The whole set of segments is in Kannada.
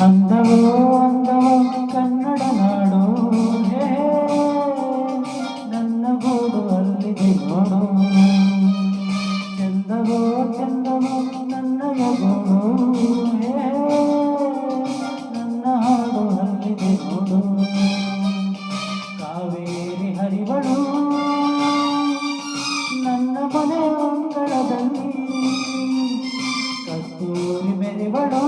ಅಂದವೋ ಅಂದವೋ ಕನ್ನಡ ನಾಡು ಹೇ ನನ್ನ ಗೂಡು ಅಲ್ಲಿದೆ ನೋಡು ಚಂದವೋ ಚಂದವೋ ನನ್ನಯ ಗೂಡು ಹೇ ನನ್ನ ಹಾಡು ಅಲ್ಲಿದೆ ನೋಡು ಕಾವೇರಿ ಹರಿವಳು ನನ್ನ ಮನೆ ಅಂಗಳದಲ್ಲಿ ಕಸ್ತೂರಿ ಮೆರಿವಳು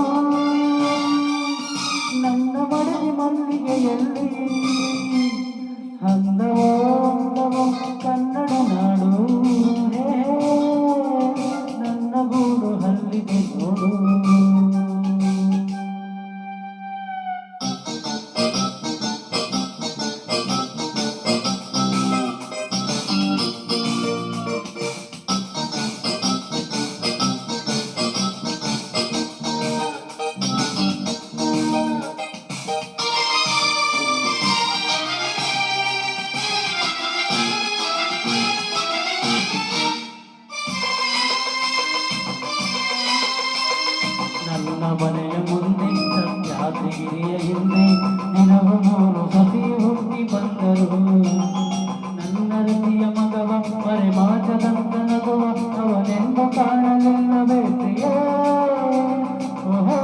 ನನ್ನ ಮಡದಿ ಮಲ್ಲಿಗೆಯಲ್ಲಿ ಅಂದವೋ ಅಂದವೋ ಕನ್ನಡ ನಾಡು ಹೇ ನನ್ನ ಗೂಡು ಅಲ್ಲಿದೆ ನೋಡು ನನ್ನ ಮನೆಯ ಮುಂದೆ ಸತ್ಯಾದ್ರಿಗಿರಿಯ ಹಿಂದೆ ದಿನವು ಮೂರು ಸತಿ ಹುಟ್ಟಿ ಬಂದರು ನನ್ನ ರೀತಿಯ ಮಗವ ಮರೆ ಮಾಚದಂತ ನಗುವ ಅವನೆಂದು ಕಾಣಲಿಲ್ಲವೇ ಪ್ರಿಯ ಓಹೋ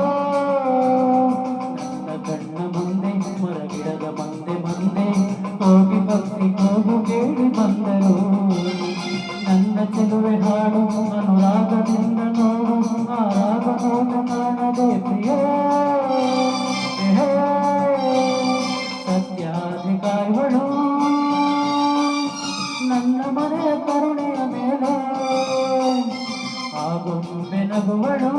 ನನ್ನ ಕಣ್ಣ ಮುಂದೆ ಮರಗಿಡದ ಮುಂದೆ ಮುಂದೆ ಹೋಗಿ ಭಕ್ತಿ ಹೋಗು ಕೇಳಿ ಬಂದರು ನನ್ನ ಚೆಲುವೆ ಹಾಡು ಅನುರಾಗದಿಂದ ನೋಡು ಆ ರಾಗ ನೋಟ ಕಾಣದೆ ಪ್ರಿಯ ಸತ್ಯಾಧಿಕಾರಿಗಳು ನನ್ನ ಮನೆಯ ಕರುಣೆಯ ಮೇಲೆ ಆಗೊಂಬೆ ನಗುವಳು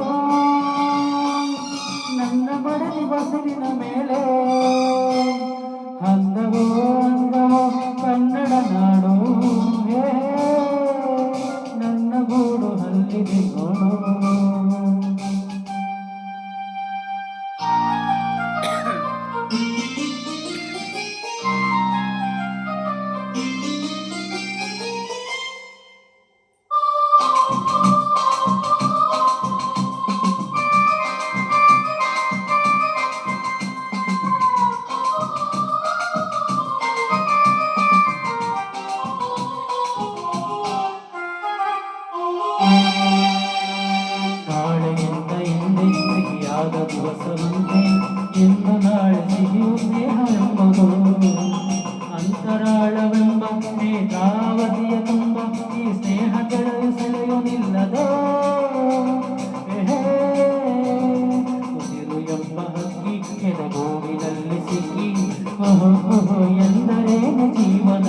ನನ್ನ ಮಡದಿ ಬಸರಿನ ಮೇಲೆ ಅಂದವೋ ಅಂದವೋ ಕನ್ನಡ ನಾಡು ಹೇ ನನ್ನ ಗೂಡು ಅಲ್ಲಿದೆ ನೋಡು ನಾಳೆಯಿಂದ ಹಿಂದೆ ಸಿಹಿಯಾದ ದಿವಸವಂತೆ ಎಂದು ನಾಳೆ ಸಿಹಿಯು ಸ್ನೇಹ ಎಂಬುದು ಅಂತರಾಳವೆಂಬ ನೇತ್ರಾವತಿಯ ತುಂಬ ಈ ಸ್ನೇಹ ಕೆಳೆಯು ಸೆಳೆಯು ನಿಲ್ಲದೋ ಉಸಿರು ಎಂಬ ಹಕ್ಕಿ ಎದಗೋವಿನಲ್ಲಿ ಸಿಕ್ಕಿ ಓಹೋ ಎಂದರೇನು ಜೀವನ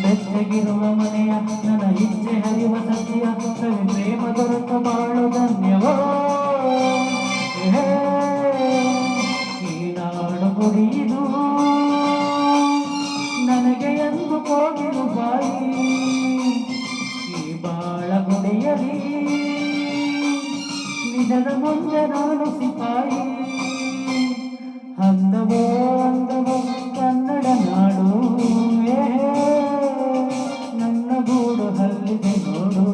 ಬೆಚ್ಚಗಿರುವ ಮನೆಯ ನನ್ನ ಇಚ್ಛೆ ಹರಿವ ಸತ್ಯ ಸವಿ ಪ್ರೇಮ ದೊರೆತ ಬಾಳು ಧನ್ಯವೋ ಈ ನಾಡು ಗುಡಿಯಿದು ನನಗೆ ಎಂದು ಕೋಗಿರು ಬಾಯಿ ಈ ಬಾಳ ಗುಡಿಯಲಿ ನಿಜದ ಮುಂದೆ ನಾನು ಸಿಪಾಯಿ ಅಂದವೋ ಅಂದವೋ ಕನ್ನಡ ನಾಡು ನನ್ನ ಗೂಡು ಅಲ್ಲಿದೆ ನೋಡು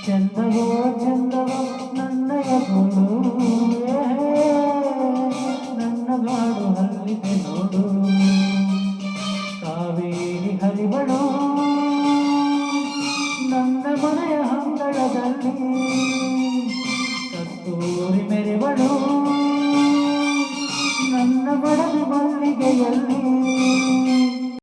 ಚಂದವೋ ಚಂದವೋ ನನ್ನಯ ಗೂಡು ನನ್ನ ಗಾಡು ಅಲ್ಲಿದೆ ನೋಡು ಕಾವೇರಿ ಹರಿವಳು ನನ್ನ ಮನೆಯ ಅಂಗಳದಲ್ಲಿ ಕಸ್ತೂರಿ ಮೆರಿವಳು ನನ್ನ ಮಡದಿ ಮಲ್ಲಿಗೆಯಲ್ಲಿ